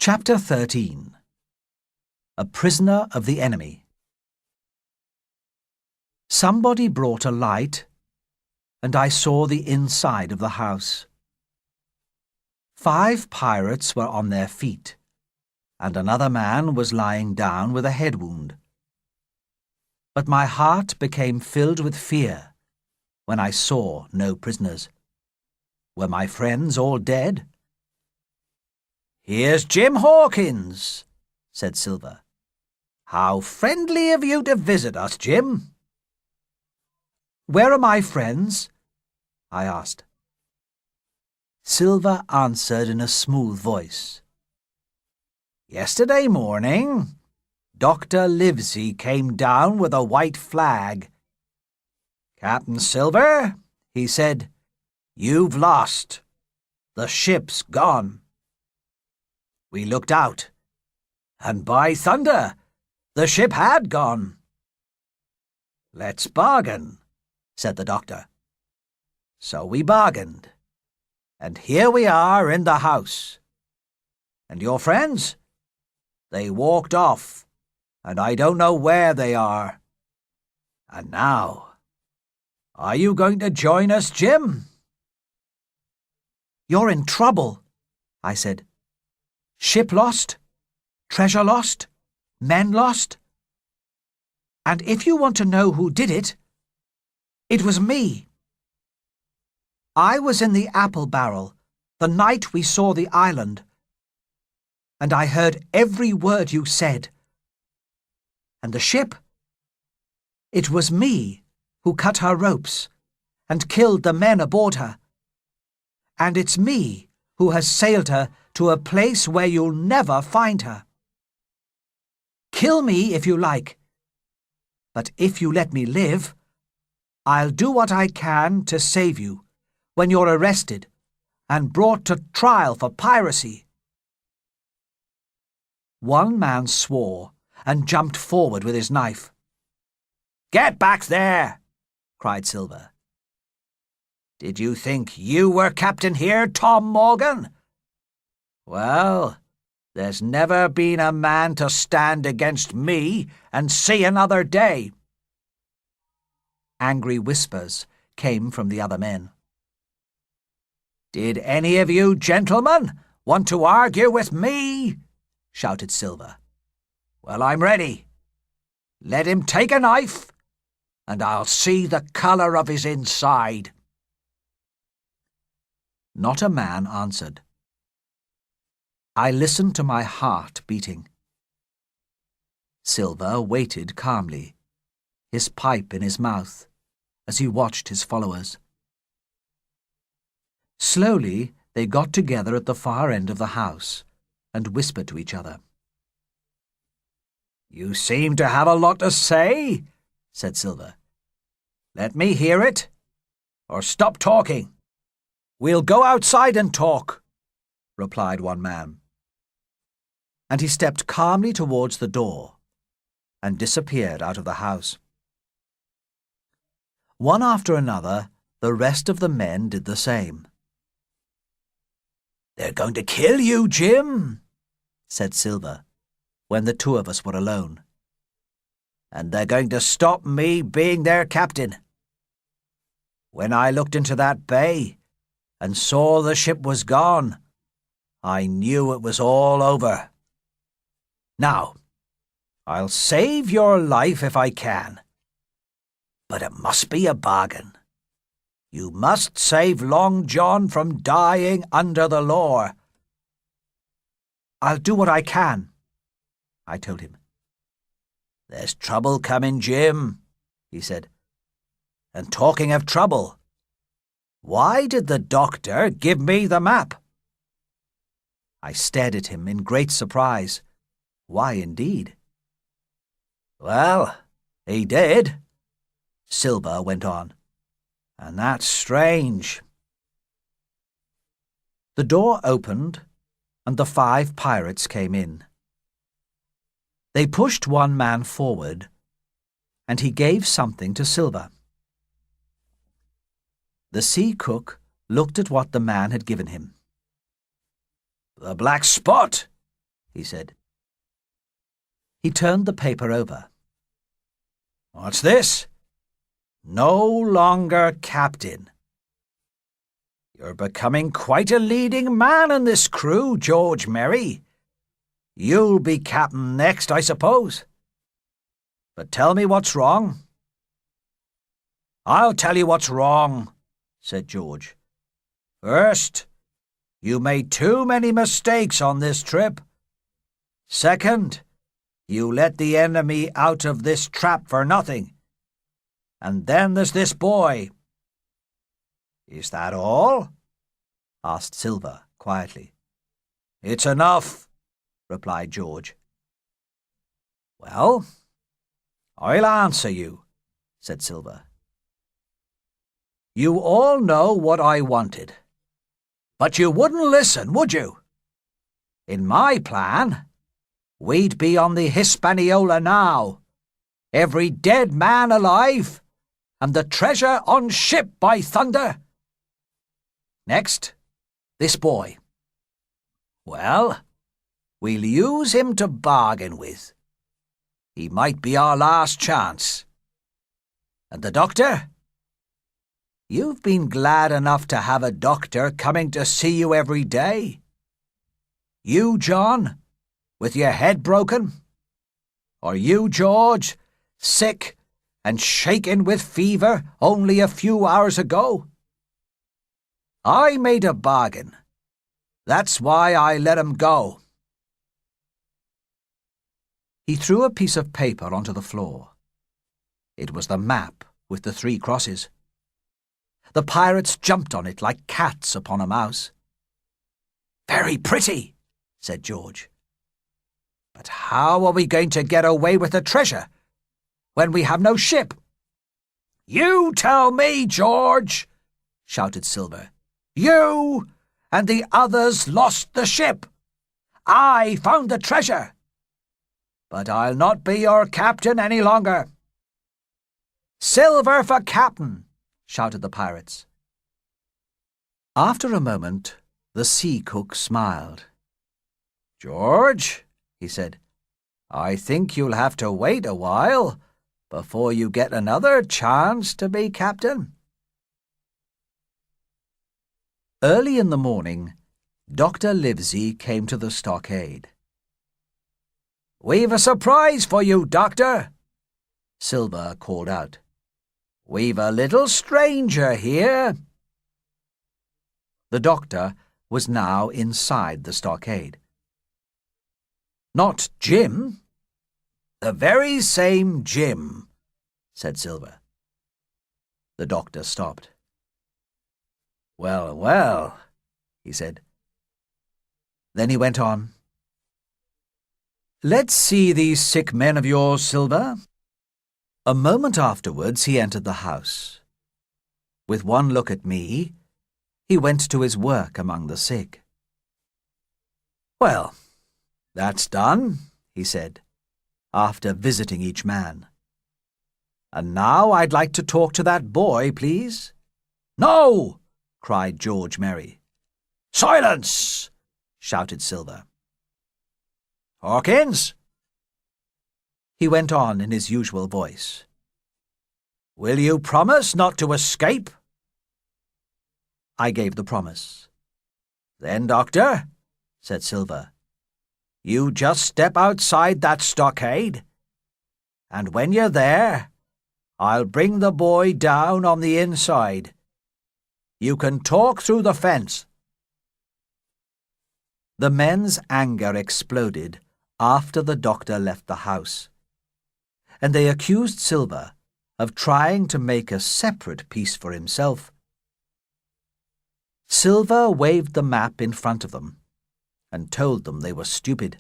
Chapter 13. A Prisoner of the Enemy. Somebody brought a light, and I saw the inside of the house. 5 pirates were on their feet, and another man was lying down with a head wound. But my heart became filled with fear when I saw no prisoners. Were my friends all dead? "Here's Jim Hawkins," said Silver. "How friendly of you to visit us, Jim." "Where are my friends?" I asked. Silver answered in a smooth voice. "Yesterday morning, Dr. Livesey came down with a white flag. 'Captain Silver,' he said, 'you've lost. The ship's gone.' We looked out, and by thunder, the ship had gone. 'Let's bargain,' said the doctor. So we bargained, and here we are in the house. And your friends? They walked off, and I don't know where they are. And now, are you going to join us, Jim?" "You're in trouble," I said. "Ship lost, treasure lost, men lost. And if you want to know who did it, it was me. I was in the apple barrel the night we saw the island, and I heard every word you said. And the ship? It was me who cut her ropes and killed the men aboard her. And it's me who has sailed her to a place where you'll never find her. Kill me if you like, but if you let me live, I'll do what I can to save you when you're arrested and brought to trial for piracy." One man swore and jumped forward with his knife. "Get back there!" cried Silver. "Did you think you were captain here, Tom Morgan? Well, there's never been a man to stand against me and see another day." Angry whispers came from the other men. "Did any of you gentlemen want to argue with me?" shouted Silver. "Well, I'm ready. Let him take a knife, and I'll see the colour of his inside." Not a man answered. I listened to my heart beating. Silver waited calmly, his pipe in his mouth, as he watched his followers. Slowly they got together at the far end of the house and whispered to each other. "You seem to have a lot to say," said Silver. "Let me hear it, or stop talking." "We'll go outside and talk," replied one man. And he stepped calmly towards the door and disappeared out of the house. One after another, the rest of the men did the same. "They're going to kill you, Jim," said Silver, when the 2 of us were alone. "And they're going to stop me being their captain. When I looked into that bay and saw the ship was gone, I knew it was all over. Now, I'll save your life if I can. But it must be a bargain. You must save Long John from dying under the law." "I'll do what I can," I told him. "There's trouble coming, Jim," he said. "And talking of trouble, why did the doctor give me the map?" I stared at him in great surprise. Why, indeed? "Well, he did," Silver went on, "and that's strange." The door opened, and the 5 pirates came in. They pushed one man forward, and he gave something to Silver. The sea cook looked at what the man had given him. "The black spot," he said. He turned the paper over. What's this? No longer captain. You're becoming quite a leading man in this crew, George Merry. You'll be captain next, I suppose. But tell me what's wrong. I'll tell you what's wrong, said George. First, you made too many mistakes on this trip. Second, you let the enemy out of this trap for nothing. And then there's this boy. Is that all? Asked Silver quietly. It's enough, replied George. Well, I'll answer you, said Silver. You all know what I wanted. But you wouldn't listen, would you? In my plan, we'd be on the Hispaniola now, every dead man alive, and the treasure on ship, by thunder. Next, this boy. Well, we'll use him to bargain with. He might be our last chance. And the doctor? You've been glad enough to have a doctor coming to see you every day. You, John, with your head broken? Or you, George, sick and shaken with fever only a few hours ago? I made a bargain. That's why I let him go. He threw a piece of paper onto the floor. It was the map with the 3 crosses. The pirates jumped on it like cats upon a mouse. Very pretty, said George. But how are we going to get away with the treasure when we have no ship? You tell me, George, shouted Silver. You and the others lost the ship. I found the treasure. But I'll not be your captain any longer. Silver for captain, shouted the pirates. After a moment, the sea cook smiled. George, he said, I think you'll have to wait a while before you get another chance to be captain. Early in the morning, Dr. Livesey came to the stockade. We've a surprise for you, Doctor, Silver called out. We've a little stranger here. The doctor was now inside the stockade. Not Jim? The very same Jim, said Silver. The doctor stopped. Well, well, he said. Then he went on. Let's see these sick men of yours, Silver. A moment afterwards he entered the house. With one look at me, he went to his work among the sick. Well, that's done, he said, after visiting each man. And now I'd like to talk to that boy, please. No! Cried George Merry. Silence! Shouted Silver. Hawkins? He went on in his usual voice. Will you promise not to escape? I gave the promise. Then, Doctor, said Silver, you just step outside that stockade, and when you're there, I'll bring the boy down on the inside. You can talk through the fence. The men's anger exploded after the doctor left the house, and they accused Silver of trying to make a separate piece for himself. Silver waved the map in front of them and told them they were stupid.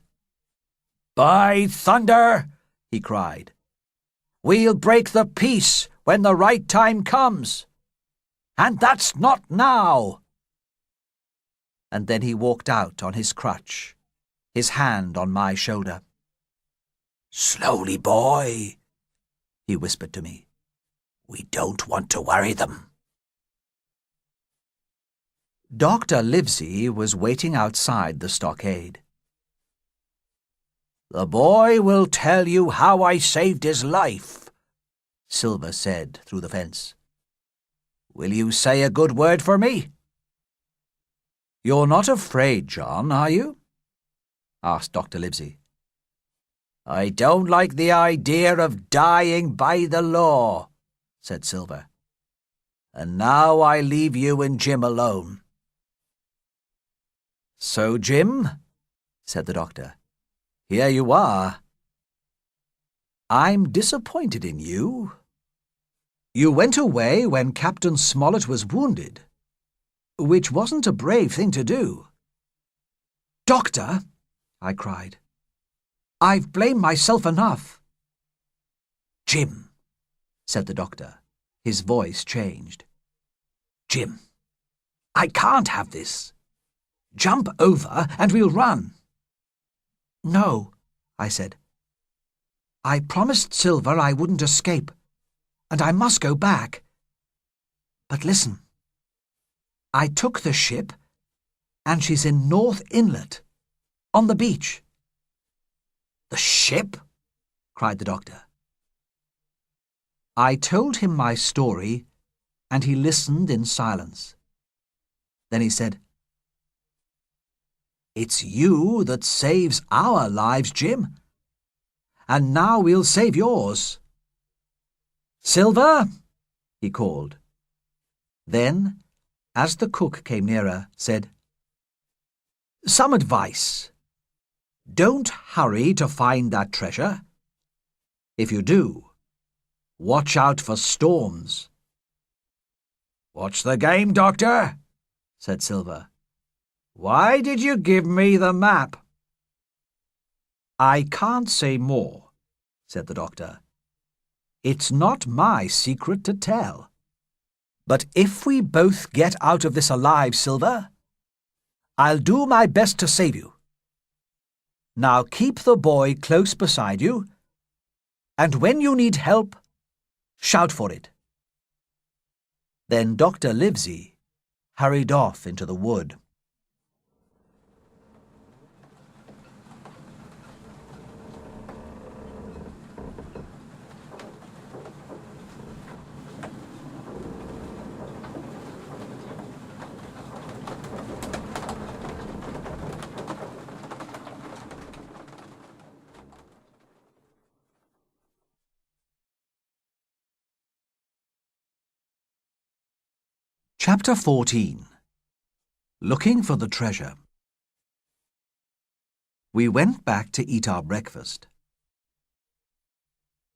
By thunder, he cried, we'll break the peace when the right time comes. And that's not now. And then he walked out on his crutch, his hand on my shoulder. Slowly, boy, he whispered to me. We don't want to worry them. Dr. Livesey was waiting outside the stockade. "The boy will tell you how I saved his life," Silver said through the fence. "Will you say a good word for me?" "You're not afraid, John, are you?" asked Dr. Livesey. "I don't like the idea of dying by the law," said Silver. "And now I leave you and Jim alone." "So, Jim," said the doctor, "here you are. I'm disappointed in you. You went away when Captain Smollett was wounded, which wasn't a brave thing to do." "Doctor," I cried, "I've blamed myself enough." "Jim," said the doctor. His voice changed. "Jim, I can't have this. Jump over and we'll run." "No," I said. "I promised Silver I wouldn't escape, and I must go back. But listen. I took the ship, and she's in North Inlet, on the beach." "The ship?" cried the doctor. I told him my story, and he listened in silence. Then he said, "It's you that saves our lives, Jim. And now we'll save yours. Silver," he called. Then, as the cook came nearer, said, "Some advice. Don't hurry to find that treasure. If you do, watch out for storms." "What's the game, Doctor?" said Silver. "Why did you give me the map?" "I can't say more," said the doctor. "It's not my secret to tell. But if we both get out of this alive, Silver, I'll do my best to save you. Now keep the boy close beside you, and when you need help, shout for it." Then Dr. Livesey hurried off into the wood. Chapter 14. Looking for the Treasure. We went back to eat our breakfast.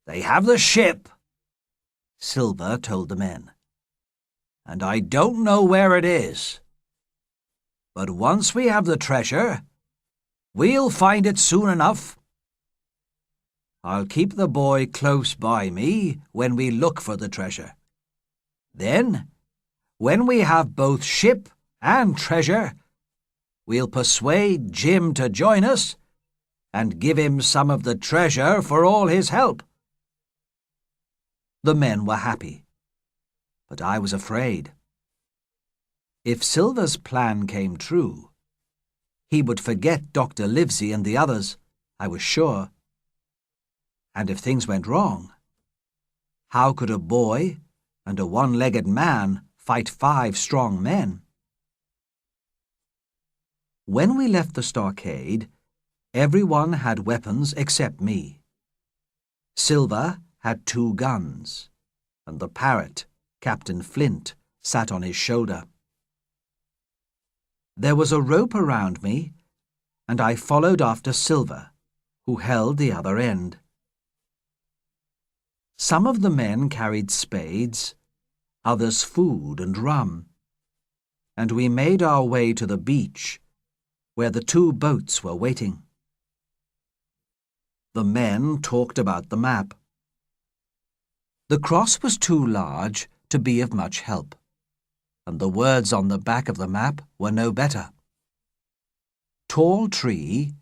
"They have the ship," Silver told the men, "and I don't know where it is. But once we have the treasure, we'll find it soon enough. I'll keep the boy close by me when we look for the treasure. Then, when we have both ship and treasure, we'll persuade Jim to join us and give him some of the treasure for all his help." The men were happy, but I was afraid. If Silver's plan came true, he would forget Dr. Livesey and the others, I was sure. And if things went wrong, how could a boy and a one-legged man fight 5 strong men? When we left the stockade, everyone had weapons except me. Silver had 2 guns, and the parrot, Captain Flint, sat on his shoulder. There was a rope around me, and I followed after Silver, who held the other end. Some of the men carried spades, others food and rum, and we made our way to the beach, where the 2 boats were waiting. The men talked about the map. The cross was too large to be of much help, and the words on the back of the map were no better. Tall tree,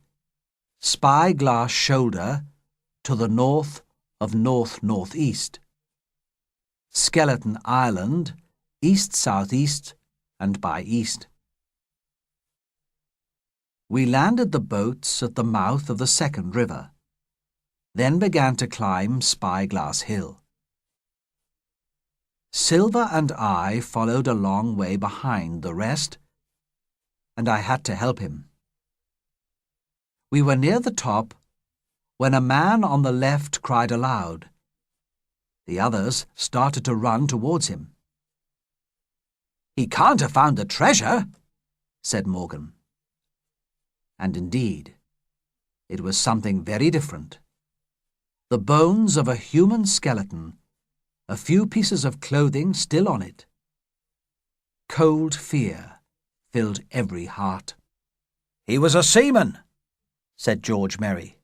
spyglass shoulder to the north of north-northeast. Skeleton Island, east-southeast and by east. We landed the boats at the mouth of the second river, then began to climb Spyglass Hill. Silver and I followed a long way behind the rest, and I had to help him. We were near the top when a man on the left cried aloud. The others started to run towards him. "He can't have found the treasure," said Morgan. And indeed, it was something very different. The bones of a human skeleton, a few pieces of clothing still on it. Cold fear filled every heart. "He was a seaman," said George Merry.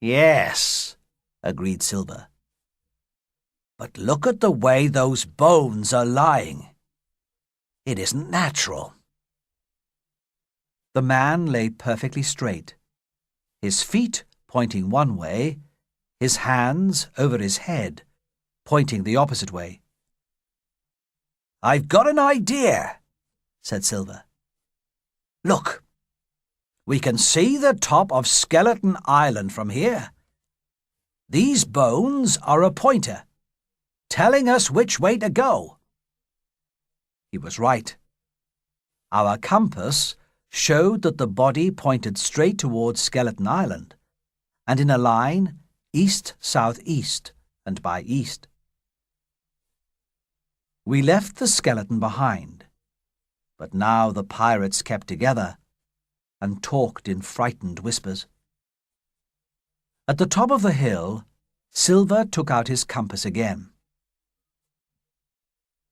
"Yes," agreed Silver. "But look at the way those bones are lying. It isn't natural." The man lay perfectly straight, his feet pointing one way, his hands over his head, pointing the opposite way. "I've got an idea," said Silver. "Look, we can see the top of Skeleton Island from here. These bones are a pointer, telling us which way to go." He was right. Our compass showed that the body pointed straight towards Skeleton Island, and in a line east-southeast and by east. We left the skeleton behind, but now the pirates kept together and talked in frightened whispers. At the top of the hill, Silver took out his compass again.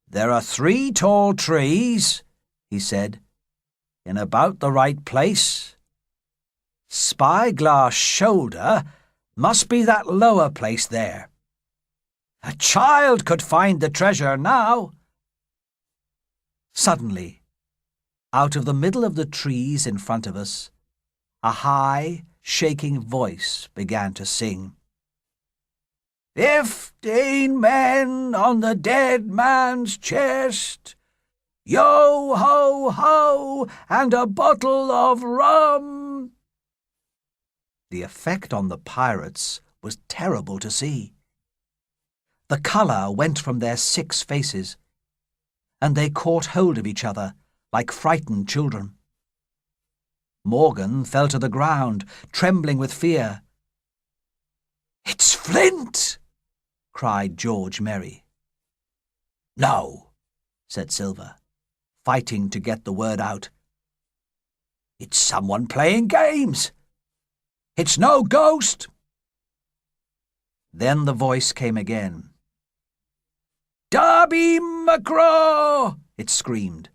"There are 3 tall trees," he said, "in about the right place. Spyglass Shoulder must be that lower place there. A child could find the treasure now." Suddenly, out of the middle of the trees in front of us, a high, shaking voice began to sing. 15 men on the dead man's chest, yo-ho-ho, and a bottle of rum." The effect on the pirates was terrible to see. The colour went from their 6 faces, and they caught hold of each other like frightened children. Morgan fell to the ground, trembling with fear. "It's Flint!" cried George Merry. "No," said Silver, fighting to get the word out. "It's someone playing games. It's no ghost." Then the voice came again. "Darby McGraw!" it screamed.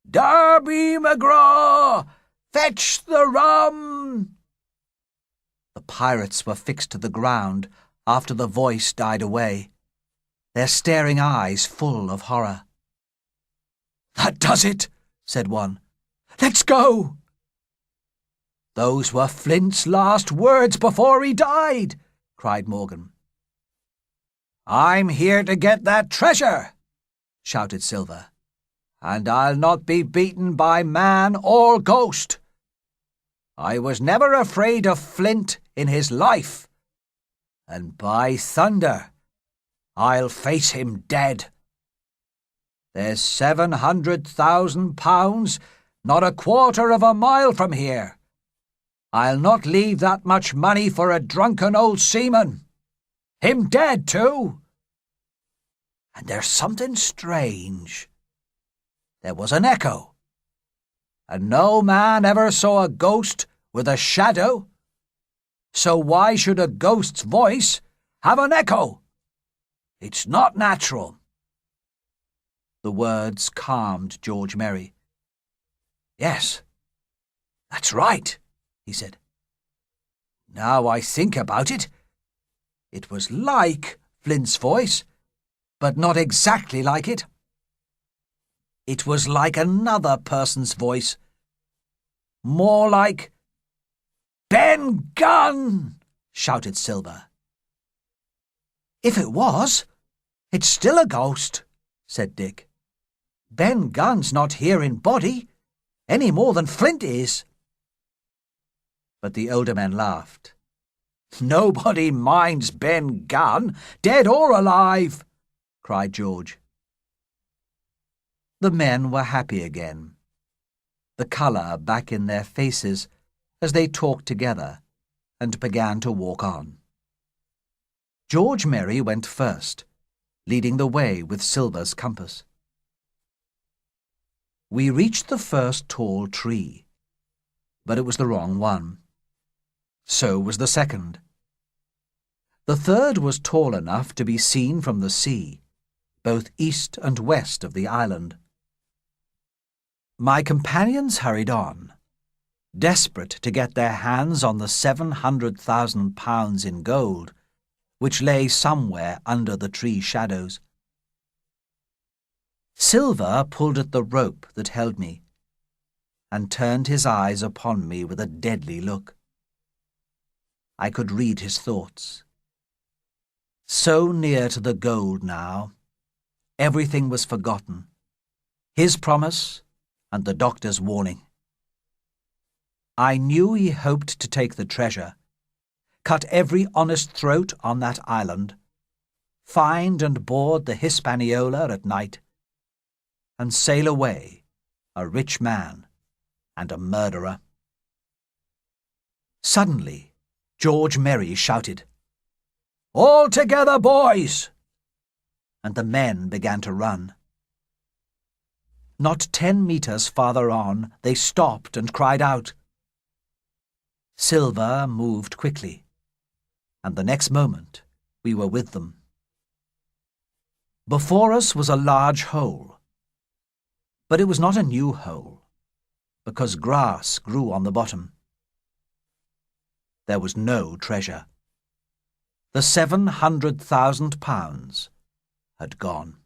"Darby McGraw! Fetch the rum!" The pirates were fixed to the ground after the voice died away, their staring eyes full of horror. "That does it," said one. "Let's go." "Those were Flint's last words before he died," cried Morgan. "I'm here to get that treasure," shouted Silver, "and I'll not be beaten by man or ghost. I was never afraid of Flint in his life, and by thunder, I'll face him dead. There's £700,000 not a quarter of a mile from here. I'll not leave that much money for a drunken old seaman. Him dead, too. And there's something strange. There was an echo, and no man ever saw a ghost with a shadow. So why should a ghost's voice have an echo? It's not natural." The words calmed George Merry. "Yes, that's right," he said. "Now I think about it, it was like Flint's voice, but not exactly like it. It was like another person's voice, more like—" "Ben Gunn!" shouted Silver. "If it was, it's still a ghost," said Dick. "Ben Gunn's not here in body, any more than Flint is." But the older men laughed. "Nobody minds Ben Gunn, dead or alive," cried George. The men were happy again, the colour back in their faces as they talked together and began to walk on. George Merry went first, leading the way with Silver's compass. We reached the first tall tree, but it was the wrong one. So was the second. The third was tall enough to be seen from the sea, both east and west of the island. My companions hurried on, desperate to get their hands on the £700,000 in gold, which lay somewhere under the tree shadows. Silver pulled at the rope that held me, and turned his eyes upon me with a deadly look. I could read his thoughts. So near to the gold now, everything was forgotten, his promise and the doctor's warning. I knew he hoped to take the treasure, cut every honest throat on that island, find and board the Hispaniola at night, and sail away, a rich man and a murderer. Suddenly, George Merry shouted, "All together, boys!" and the men began to run. Not 10 meters farther on, they stopped and cried out. Silver moved quickly, and the next moment we were with them. Before us was a large hole, but it was not a new hole, because grass grew on the bottom. There was no treasure. The £700,000 had gone.